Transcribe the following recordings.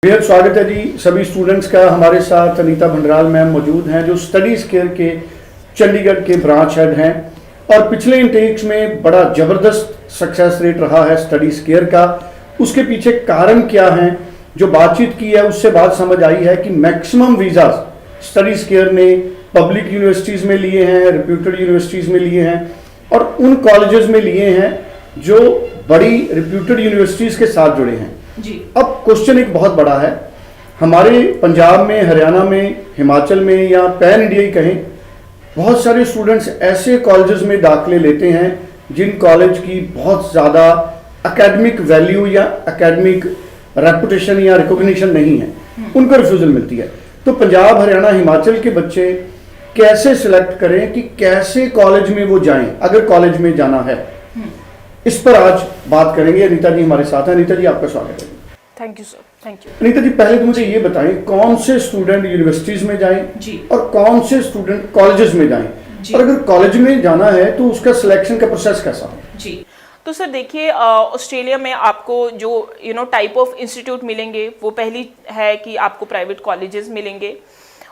बेहद स्वागत है जी सभी स्टूडेंट्स का। हमारे साथ अनीता भंडराल मैम मौजूद हैं जो स्टडीज केयर के चंडीगढ़ के ब्रांच हेड हैं और पिछले इंटेक्स में बड़ा ज़बरदस्त सक्सेस रेट रहा है स्टडीज केयर का। उसके पीछे कारण क्या हैं, जो बातचीत की है उससे बात समझ आई है कि मैक्सिमम वीज़ा स्टडीज केयर ने पब्लिक यूनिवर्सिटीज़ में लिए हैं, रिप्यूटेड यूनिवर्सिटीज़ में लिए हैं और उन कॉलेजेस में लिए हैं जो बड़ी रिप्यूटेड यूनिवर्सिटीज़ के साथ जुड़े हैं जी। अब क्वेश्चन एक बहुत बड़ा है, हमारे पंजाब में, हरियाणा में, हिमाचल में या पैन इंडिया ही कहें, बहुत सारे स्टूडेंट्स ऐसे कॉलेजेस में दाखिले लेते हैं जिन कॉलेज की बहुत ज़्यादा एकेडमिक वैल्यू या एकेडमिक रेपुटेशन या रिकॉग्निशन नहीं है, उनको रिफ्यूजल मिलती है। तो पंजाब, हरियाणा, हिमाचल के बच्चे कैसे सिलेक्ट करें कि कैसे कॉलेज में वो जाएं अगर कॉलेज में जाना है, इस पर आज बात करेंगे। अनीता जी हमारे साथ हैं। अनीता जी आपका स्वागत है। Thank you sir, thank you. Anita ji पहले तो मुझे ये बताएं कौन से स्टूडेंट यूनिवर्सिटीज में जाएं जी और कौन से स्टूडेंट कॉलेजेस में जाएं जी। और अगर कॉलेज में जाना है तो उसका सिलेक्शन का प्रोसेस कैसा है जी। तो सर देखिए, ऑस्ट्रेलिया में आपको जो टाइप ऑफ इंस्टीट्यूट मिलेंगे वो पहली है कि आपको प्राइवेट कॉलेजेस मिलेंगे,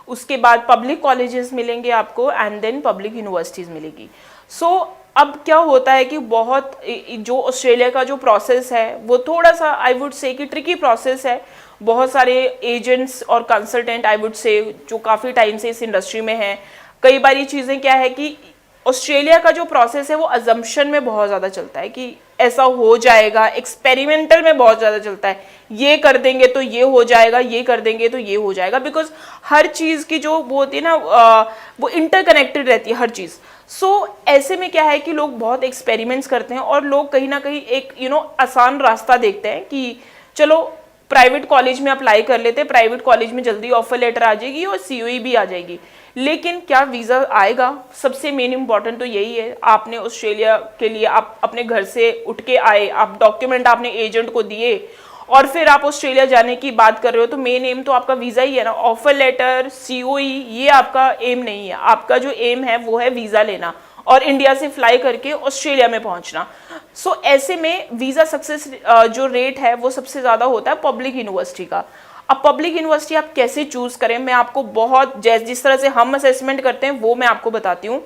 उसके बाद पब्लिक कॉलेजेस मिलेंगे आपको एंड देन पब्लिक यूनिवर्सिटीज़ मिलेगी। सो अब क्या होता है कि बहुत जो ऑस्ट्रेलिया का जो प्रोसेस है वो थोड़ा सा आई वुड से कि ट्रिकी प्रोसेस है। बहुत सारे एजेंट्स और कंसल्टेंट आई वुड से जो काफ़ी टाइम से इस इंडस्ट्री में हैं, कई बार ये चीज़ें क्या है कि ऑस्ट्रेलिया का जो प्रोसेस है वो अजम्पशन में बहुत ज़्यादा चलता है कि ऐसा हो जाएगा, एक्सपेरिमेंटल में बहुत ज़्यादा चलता है, ये कर देंगे तो ये हो जाएगा, ये कर देंगे तो ये हो जाएगा, बिकॉज हर चीज़ की जो वो होती है ना वो इंटरकनेक्टेड रहती है हर चीज़। सो ऐसे में क्या है कि लोग बहुत एक्सपेरिमेंट्स करते हैं और लोग कहीं ना कहीं एक आसान रास्ता देखते हैं कि चलो प्राइवेट कॉलेज में अप्लाई कर लेते हैं, प्राइवेट कॉलेज में जल्दी ऑफर लेटर आ जाएगी और सीओई भी आ जाएगी। लेकिन क्या वीज़ा आएगा? सबसे मेन इंपॉर्टेंट तो यही है, आपने ऑस्ट्रेलिया के लिए आप अपने घर से उठ के आए, आप डॉक्यूमेंट आपने एजेंट को दिए और फिर आप ऑस्ट्रेलिया जाने की बात कर रहे हो, तो मेन एम तो आपका वीज़ा ही है ना। ऑफर लेटर, सीओई ये आपका एम नहीं है, आपका जो एम है वो है वीज़ा लेना और इंडिया से फ्लाई करके ऑस्ट्रेलिया में पहुंचना। सो ऐसे में वीज़ा सक्सेस जो रेट है वो सबसे ज़्यादा होता है पब्लिक यूनिवर्सिटी का। अब पब्लिक यूनिवर्सिटी आप कैसे चूज़ करें, मैं आपको बहुत जिस तरह से हम असेसमेंट करते हैं वो मैं आपको बताती हूँ।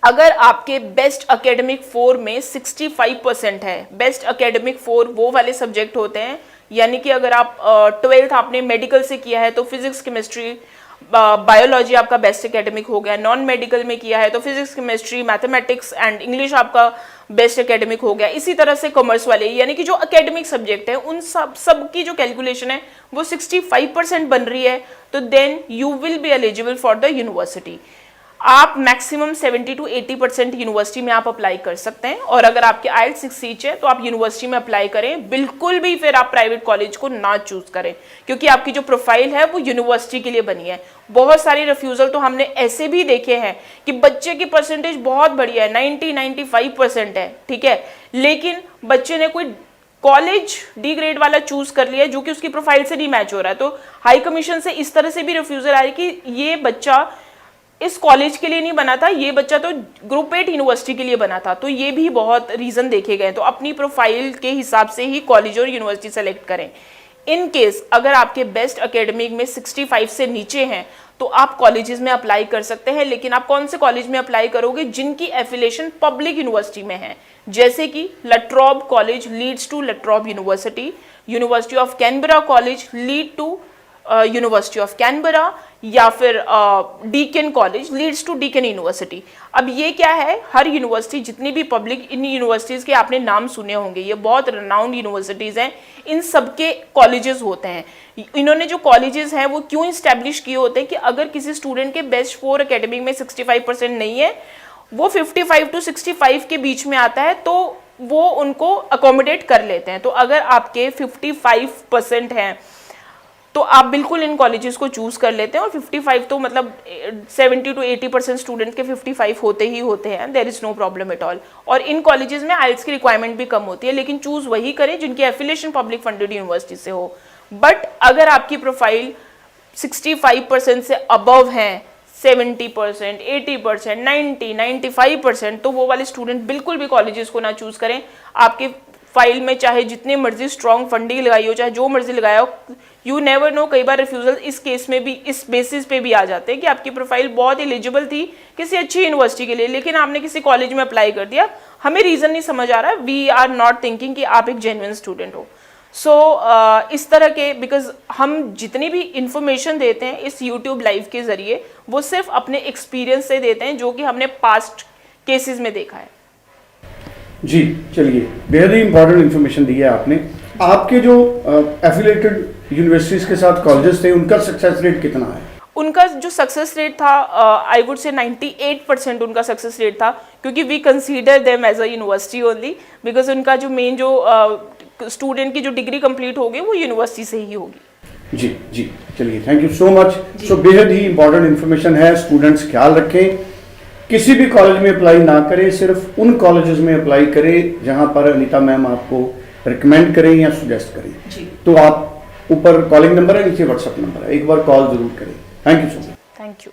अगर आपके बेस्ट एकेडमिक 4 में 65% है, बेस्ट एकेडमिक 4 वो वाले सब्जेक्ट होते हैं, यानी कि अगर आप 12th आपने मेडिकल से किया है तो फिजिक्स, केमिस्ट्री, बायोलॉजी आपका बेस्ट एकेडमिक हो गया, नॉन मेडिकल में किया है तो physics, chemistry, mathematics and English आपका बेस्ट एकेडमिक हो गया। इसी तरह से कॉमर्स वाले, यानी कि जो एकेडमिक सब्जेक्ट है उन सब की जो कैलकुलेशन है वो 65% बन रही है, तो then you will be eligible for the university. आप मैक्सिमम 70 to 80% यूनिवर्सिटी में आप अप्लाई कर सकते हैं और अगर आपके IELTS 6 ईच है तो आप यूनिवर्सिटी में अप्लाई करें, बिल्कुल भी फिर आप प्राइवेट कॉलेज को ना चूज करें, क्योंकि आपकी जो प्रोफाइल है वो यूनिवर्सिटी के लिए बनी है। बहुत सारे रिफ्यूजल तो हमने ऐसे भी देखे हैं कि बच्चे की परसेंटेज बहुत बढ़िया है, 90-95% है, ठीक है, लेकिन बच्चे ने कोई कॉलेज डी ग्रेड वाला चूज कर लिया जो कि उसकी प्रोफाइल से नहीं मैच हो रहा है। तो हाई कमीशन से इस तरह से भी रिफ्यूजल आ रही कि ये बच्चा इस कॉलेज के लिए नहीं बना था, ये बच्चा तो ग्रुप 8 यूनिवर्सिटी के लिए बना था। तो ये भी बहुत रीजन देखे गए। तो अपनी प्रोफाइल के हिसाब से ही कॉलेज और यूनिवर्सिटी सेलेक्ट करें। इन केस अगर आपके बेस्ट एकेडमिक में 65 से नीचे हैं तो आप कॉलेजेस में अप्लाई कर सकते हैं, लेकिन आप कौन से कॉलेज में अप्लाई करोगे? जिनकी एफिलिएशन पब्लिक यूनिवर्सिटी में है, जैसे कि La Trobe college leads to La Trobe university, university of Canberra college lead to university of Canberra, या फिर Deakin college leads to Deakin university. अब ये क्या है, हर यूनिवर्सिटी, जितनी भी पब्लिक इन यूनिवर्सिटीज़ के आपने नाम सुने होंगे, ये बहुत रिनाउंड यूनिवर्सिटीज़ हैं, इन सबके कॉलेजेस होते हैं। इन्होंने जो कॉलेजेस हैं वो क्यों इस्टेब्लिश किए होते हैं कि अगर किसी स्टूडेंट के बेस्ट 4 एकेडमिक में 65% नहीं है, वो 55 to 65 के बीच में आता है, तो वो उनको अकोमोडेट कर लेते हैं। तो अगर आपके 55% हैं तो आप बिल्कुल इन कॉलेजेस को चूज कर लेते हैं, और 55 तो मतलब 70 to 80% स्टूडेंट के 55 होते ही होते हैं, there is no problem at all. और इन कॉलेजेस में IELTS की रिक्वायरमेंट भी कम होती है, लेकिन चूज वही करें जिनकी एफिलिएशन पब्लिक फंडेड यूनिवर्सिटी से हो। बट अगर आपकी प्रोफाइल 65% से अबव है, 70%, 80%, 90, 95%, तो वो वाले स्टूडेंट बिल्कुल भी कॉलेजेस को ना चूज करें। आपके फाइल में चाहे जितनी मर्जी स्ट्रॉन्ग फंडिंग लगाई हो, चाहे जो मर्जी लगाया हो, यू नेवर नो, कई बार रिफ्यूजल इस केस में भी, इस बेसिस पे भी आ जाते हैं कि आपकी प्रोफाइल बहुत एलिजिबल थी किसी अच्छी यूनिवर्सिटी के लिए, लेकिन आपने किसी कॉलेज में अप्लाई कर दिया, हमें रीज़न नहीं समझ आ रहा, वी आर नॉट थिंकिंग कि आप एक जेन्युइन स्टूडेंट हो। सो इस तरह के, बिकॉज हम जितनी भी इंफॉर्मेशन देते हैं इस यूट्यूब लाइव के ज़रिए, वो सिर्फ अपने एक्सपीरियंस से देते हैं, जो कि हमने पास्ट केसेस में देखा है। जी चलिए, बेहद ही इंपॉर्टेंट इन्फॉर्मेशन दी है आपने। आपके जो एफिलेटेड यूनिवर्सिटीज़ के साथ कॉलेजेस थे, उनका सक्सेस रेट कितना है? उनका जो सक्सेस रेट था, आई वुड से 98% उनका सक्सेस रेट था, क्योंकि we consider them as a university only, because उनका जो मेन जो स्टूडेंट की जो डिग्री कंप्लीट होगी वो यूनिवर्सिटी से ही होगी। जी जी चलिए, थैंक यू सो मच। सो बेहद ही इंपॉर्टेंट इन्फॉर्मेशन है, स्टूडेंट्स ख्याल रखें, किसी भी कॉलेज में अप्लाई ना करें, सिर्फ उन कॉलेजेस में अप्लाई करें जहां पर अनीता मैम आपको रिकमेंड करें या सुजेस्ट करें। जी। तो आप ऊपर कॉलिंग नंबर है, नीचे व्हाट्सएप नंबर है, एक बार कॉल जरूर करें। Thank you so much. Thank you.